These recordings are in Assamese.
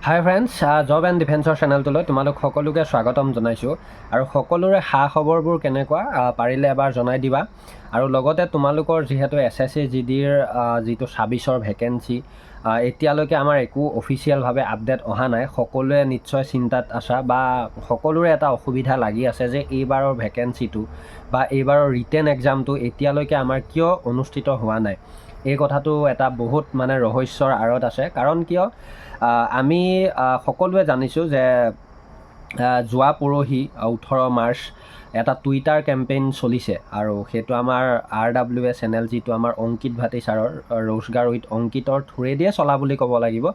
হাই ফ্ৰেণ্ডছ, জব এণ্ড ডিফেন্সৰ চেনেলটোলৈ তোমালোক সকলোকে স্বাগতম জনাইছোঁ। আৰু সকলোৰে খা খবৰবোৰ কেনেকুৱা পাৰিলে এবাৰ জনাই দিবা। আৰু লগতে তোমালোকৰ যিহেতু SSC GDৰ যিটো 26ৰ ভেকেঞ্চি, এতিয়ালৈকে আমাৰ একো অফিচিয়েলভাৱে আপডেট অহা নাই। সকলোৱে নিশ্চয় চিন্তাত আছা বা সকলোৰে এটা অসুবিধা লাগি আছে যে এইবাৰৰ ভেকেঞ্চিটো বা এইবাৰৰ ৰিটেন এক্সামটো এতিয়ালৈকে আমাৰ কিয় অনুষ্ঠিত হোৱা নাই। এই কথাটো এটা বহুত ৰহস্যৰ আঁৰত আছে। কাৰণ কিয় আমি সকলোৱে জানিছোঁ যে যোৱা পৰহি 18 মাৰ্চ এটা টুইটাৰ কেম্পেইন চলিছে, আৰু সেইটো আমাৰ RWA চেনেল যিটো আমাৰ অংকিত ভাটি ছাৰৰ ৰোজগাৰ উইথ অংকিতৰ থ্ৰুৱেদিয়ে চলা বুলি ক'ব লাগিব।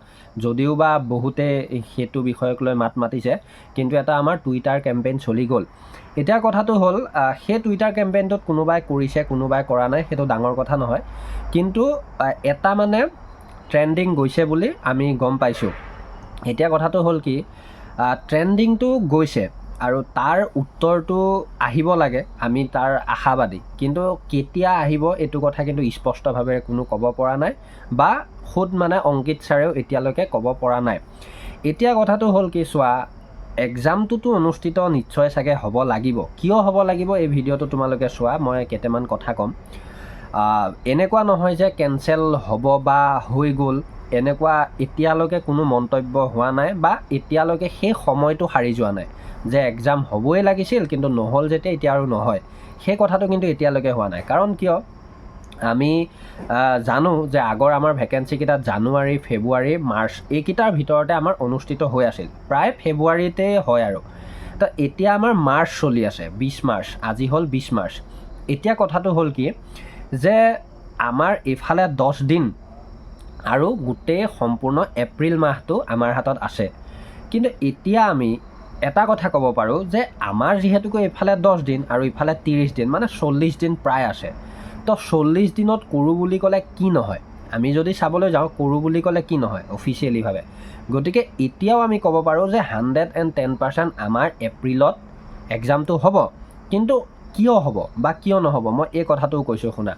যদিও বা বহুতে সেইটো বিষয়ক লৈ মাত মাতিছে, কিন্তু এটা আমাৰ টুইটাৰ কেম্পেইন চলি গ'ল। এতিয়া কথাটো হ'ল, সেই টুইটাৰ কেম্পেইনটোত কোনোবাই কৰিছে কোনোবাই কৰা নাই, সেইটো ডাঙৰ কথা নহয়। কিন্তু এটা ট্ৰেণ্ডিং গৈছে বুলি আমি গম পাইছোঁ। এতিয়া কথাটো হ'ল কি, ট্ৰেণ্ডিংটো গৈছে আৰু তাৰ উত্তৰটো আহিব লাগে, আমি তাৰ আশাবাদী। কিন্তু কেতিয়া আহিব এইটো কথা কিন্তু স্পষ্টভাৱে কোনো ক'ব পৰা নাই, বা খুদ অংকিত ছাৰেও এতিয়ালৈকে ক'ব পৰা নাই। এতিয়া কথাটো হ'ল কি, চোৱা, এক্সামটোতো অনুষ্ঠিত নিশ্চয় চাগে হ'ব লাগিব। কিয় হ'ব লাগিব এই ভিডিঅ'টো তোমালোকে চোৱা, মই কেইটামান কথা ক'ম। এনেকুৱা নহয় যে কেঞ্চেল হ'ব বা হৈ গ'ল, এনেকুৱা এতিয়ালৈকে কোনো মন্তব্য হোৱা নাই, বা এতিয়ালৈকে সেই সময়টো সাৰি যোৱা নাই যে এক্সাম হ'বই লাগিছিল কিন্তু নহ'ল যেতিয়া এতিয়া আৰু নহয়। সেই কথাটো কিন্তু এতিয়ালৈকে হোৱা নাই। কাৰণ কিয়, আমি জানো যে আগৰ আমাৰ ভেকেঞ্চিকেইটাত জানুৱাৰী, ফেব্ৰুৱাৰী, মাৰ্চ এইকেইটাৰ ভিতৰতে আমাৰ অনুষ্ঠিত হৈ আছিল। প্ৰায় ফেব্ৰুৱাৰীতে হয় আৰু। তো এতিয়া আমাৰ মাৰ্চ চলি আছে, 20 মাৰ্চ, আজি হ'ল 20 মাৰ্চ। এতিয়া কথাটো হ'ল কি যে আমাৰ এইফালে 10 দিন আৰু গোটেই সম্পূৰ্ণ এপ্ৰিল মাহটো আমাৰ হাতত আছে। কিন্তু এতিয়া আমি এটা কথা ক'ব পাৰোঁ যে আমাৰ যিহেতুকৈ এইফালে 10 দিন আৰু ইফালে 30 দিন, 40 দিন প্ৰায় আছে। তো 40 দিনত কৰোঁ বুলি ক'লে কি নহয়, আমি যদি চাবলৈ যাওঁ কৰোঁ বুলি ক'লে কি নহয় অফিচিয়েলিভাৱে। গতিকে এতিয়াও আমি ক'ব পাৰোঁ যে 110% আমাৰ এপ্ৰিলত এক্সামটো হ'ব। কিন্তু কিয় হ'ব বা কিয় নহ'ব, মই এই কথাটোও কৈছোঁ শুনা।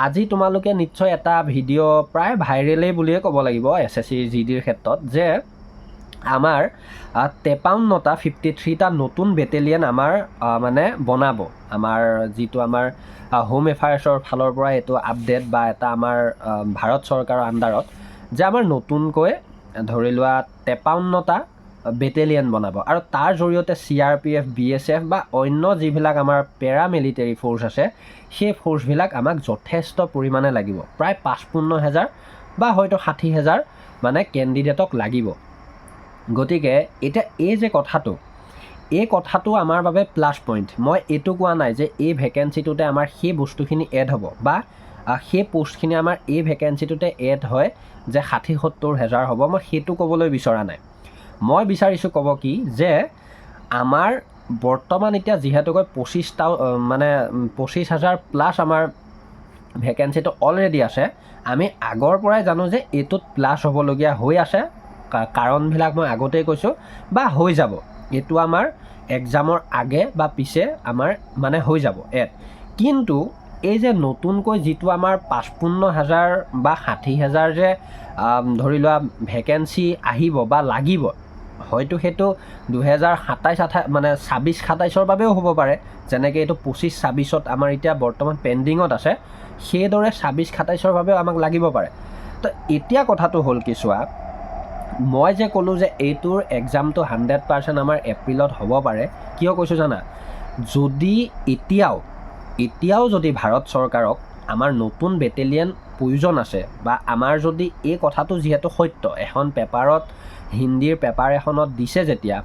আজি তোমালোকে নিশ্চয় এটা ভিডিঅ' প্ৰায় ভাইৰেলেই বুলিয়ে ক'ব লাগিব SSC GDৰ ক্ষেত্ৰত, যে আমাৰ 53টা 53টা নতুন বেটেলিয়ন আমাৰ বনাব। আমাৰ যিটো আমাৰ হোম এফেয়াৰ্ছৰ ফালৰ পৰা এইটো আপডেট বা এটা আমাৰ ভাৰত চৰকাৰৰ আণ্ডাৰত যে আমাৰ নতুনকৈ ধৰি লোৱা 53টা বেটেলিয়ন বনাব। আৰু তাৰ জৰিয়তে CRPF, BSF বা অন্য যিবিলাক আমাৰ পেৰামিলিটাৰী ফ'ৰ্চ আছে, সেই ফ'ৰ্চবিলাক আমাক যথেষ্ট পৰিমাণে লাগিব। প্ৰায় 55,000 বা হয়তো 60,000 কেণ্ডিডেটক লাগিব। গতিকে এতিয়া এই যে কথাটো আমাৰ বাবে প্লাছ পইণ্ট। মই এইটো কোৱা নাই যে এই ভেকেঞ্চিটোতে আমাৰ সেই বস্তুখিনি এড হ'ব বা সেই পোষ্টখিনি আমাৰ এই ভেকেঞ্চিটোতে এড হয় যে 60,000-70,000 হ'ব, মই সেইটো ক'বলৈ বিচৰা নাই। মই বিচাৰিছোঁ ক'ব কি যে আমাৰ বৰ্তমান এতিয়া যিহেতুকৈ 25,000 প্লাছ আমাৰ ভেকেঞ্চিটো অলৰেডি আছে। আমি আগৰ পৰাই জানো যে এইটোত প্লাছ হ'বলগীয়া হৈ আছে, কাৰণবিলাক মই আগতেই কৈছোঁ, বা হৈ যাব। এইটো আমাৰ এক্সামৰ আগে বা পিছে আমাৰ হৈ যাব এড। কিন্তু এই যে নতুনকৈ যিটো আমাৰ 55,000 বা 60,000 যে ধৰি লোৱা ভেকেঞ্চি আহিব বা লাগিব, হয়তো সেইটো 2027-28 বাবেও হ'ব পাৰে। যেনেকৈ এইটো 25-26ত আমাৰ এতিয়া বৰ্তমান পেণ্ডিঙত আছে, সেইদৰে 26-27 বাবেও আমাক লাগিব পাৰে। তো এতিয়া কথাটো হ'ল কি, চোৱা, মই যে ক'লোঁ যে এইটোৰ এক্সামটো 100% আমাৰ এপ্ৰিলত হ'ব পাৰে, কিয় কৈছোঁ জানা? যদি এতিয়াও যদি ভাৰত চৰকাৰক আমাৰ নতুন বেটেলিয়ন প্ৰয়োজন আছে, বা আমাৰ যদি এই কথাটো যিহেতু সত্য, এখন পেপাৰত হিন্দীৰ পেপাৰ এখনত দিছে যেতিয়া,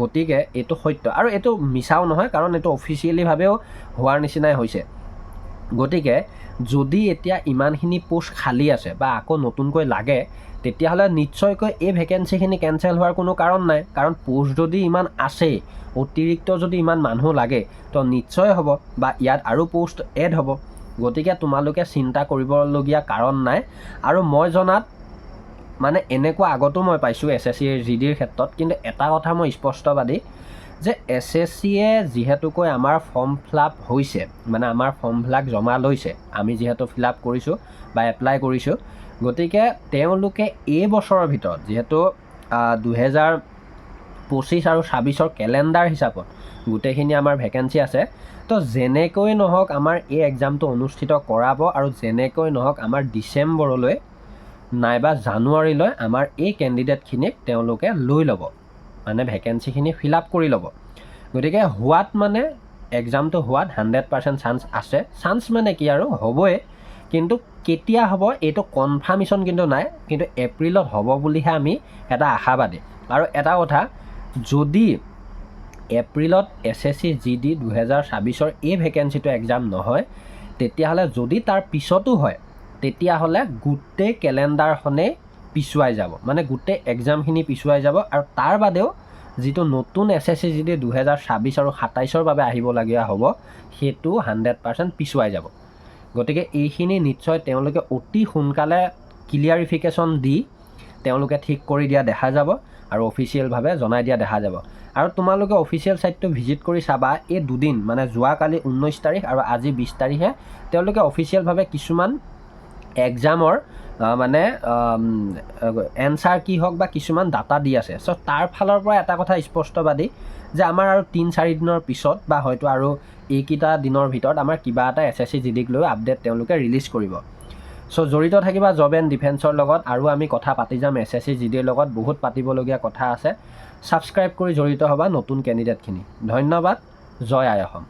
গতিকে এইটো সত্য আৰু এইটো মিছাও নহয়, কাৰণ এইটো অফিচিয়েলিভাৱেও হোৱাৰ নিচিনাই হৈছে। গতিকে যদি এতিয়া ইমানখিনি পোষ্ট খালী আছে বা আকৌ নতুনকৈ লাগে, তেতিয়াহ'লে নিশ্চয়কৈ এই ভেকেঞ্চিখিনি কেঞ্চেল হোৱাৰ কোনো কাৰণ নাই। কাৰণ পোষ্ট যদি ইমান আছে, অতিৰিক্ত যদি ইমান মানুহ লাগে, তো নিশ্চয় হ'ব বা ইয়াত আৰু পোষ্ট এড হ'ব। গতিকে তোমালোকে চিন্তা কৰিবলগীয়া কাৰণ নাই। আৰু মই জনাত এনেকুৱা আগতো মই পাইছোঁ SSC GDৰ ক্ষেত্ৰত। কিন্তু এটা কথা মই স্পষ্টবাদী যে SSCয়ে যিহেতুকৈ আমাৰ ফৰ্ম ফিলআপ হৈছে, আমাৰ ফৰ্মবিলাক জমা লৈছে, আমি যিহেতু ফিলআপ কৰিছোঁ বা এপ্লাই কৰিছোঁ, গতিকে তেওঁলোকে এই বছৰৰ ভিতৰত, যিহেতু 2025 আৰু 26ৰ কেলেণ্ডাৰ হিচাপত গোটেইখিনি আমাৰ ভেকেঞ্চি আছে। তো যেনেকৈ নহওক আমাৰ এই এক্সামটো অনুষ্ঠিত কৰাব আৰু যেনেকৈ নহওক আমাৰ ডিচেম্বৰলৈ নাইবা জানুৱাৰীলৈ আমাৰ এই কেণ্ডিডেটখিনিক তেওঁলোকে লৈ ল'ব, মানে ভেকেঞ্চিখিনি ফিল আপ কৰি ল'ব। গতিকে হোৱাত মানে এক্সামটো হোৱাত 100% চান্স আছে। চান্স মানে কি আৰু হ'বই, কিন্তু কেতিয়া হ'ব এইটো কনফাৰ্মেশ্যন কিন্তু নাই, কিন্তু এপ্ৰিলত হ'ব বুলিহে আমি এটা আশাবাদী। আৰু এটা কথা, যদি এপ্ৰিলত SSC GD 2026ৰ এই ভেকেঞ্চিটো এক্সাম নহয়, তেতিয়াহ'লে যদি তাৰ পিছতো হয়, তেতিয়াহ'লে গোটেই কেলেণ্ডাৰখনেই পিছুৱাই যাব, মানে গোটেই এক্সামখিনি পিছুৱাই যাব। আৰু তাৰ বাদেও যিটো নতুন SSC GD 2026 আৰু 27ৰ বাবে আহিবলগীয়া হ'ব, সেইটো 100% পিছুৱাই যাব। গতিকে এইখিনি নিশ্চয় তেওঁলোকে অতি সোনকালে ক্লিয়াৰিফিকেশ্যন দি তেওঁলোকে ঠিক কৰি দিয়া দেখা যাব আৰু অফিচিয়েলভাৱে জনাই দিয়া দেখা যাব। আৰু তোমালোকে অফিচিয়েল ছাইটটো ভিজিট কৰি চাবা, এই দুদিন মানে যোৱাকালি 19 তাৰিখ আৰু আজি 20 তাৰিখে তেওঁলোকে অফিচিয়েলভাৱে কিছুমান এক্সামৰ মানে এনচাৰ কি হওক বা কিছুমান ডাটা দি আছে। চ' তাৰ ফালৰ পৰা এটা কথা স্পষ্টবাদী যে আমাৰ আৰু 3-4 দিনৰ পিছত বা হয়তো আৰু এইকেইটা দিনৰ ভিতৰত আমাৰ কিবা এটা SSC GDক লৈ আপডেট তেওঁলোকে ৰিলিজ কৰিব। চ' জড়িত থাকিবা জব এণ্ড ডিফেন্সৰ লগত, আৰু আমি কথা পাতি যাম SSC GDৰ লগত, বহুত পাতিবলগীয়া কথা আছে। ছাবস্ক্ৰাইব কৰি জড়িত হ'বা নতুন কেণ্ডিডেটখিনি। ধন্যবাদ। জয় আই অসম।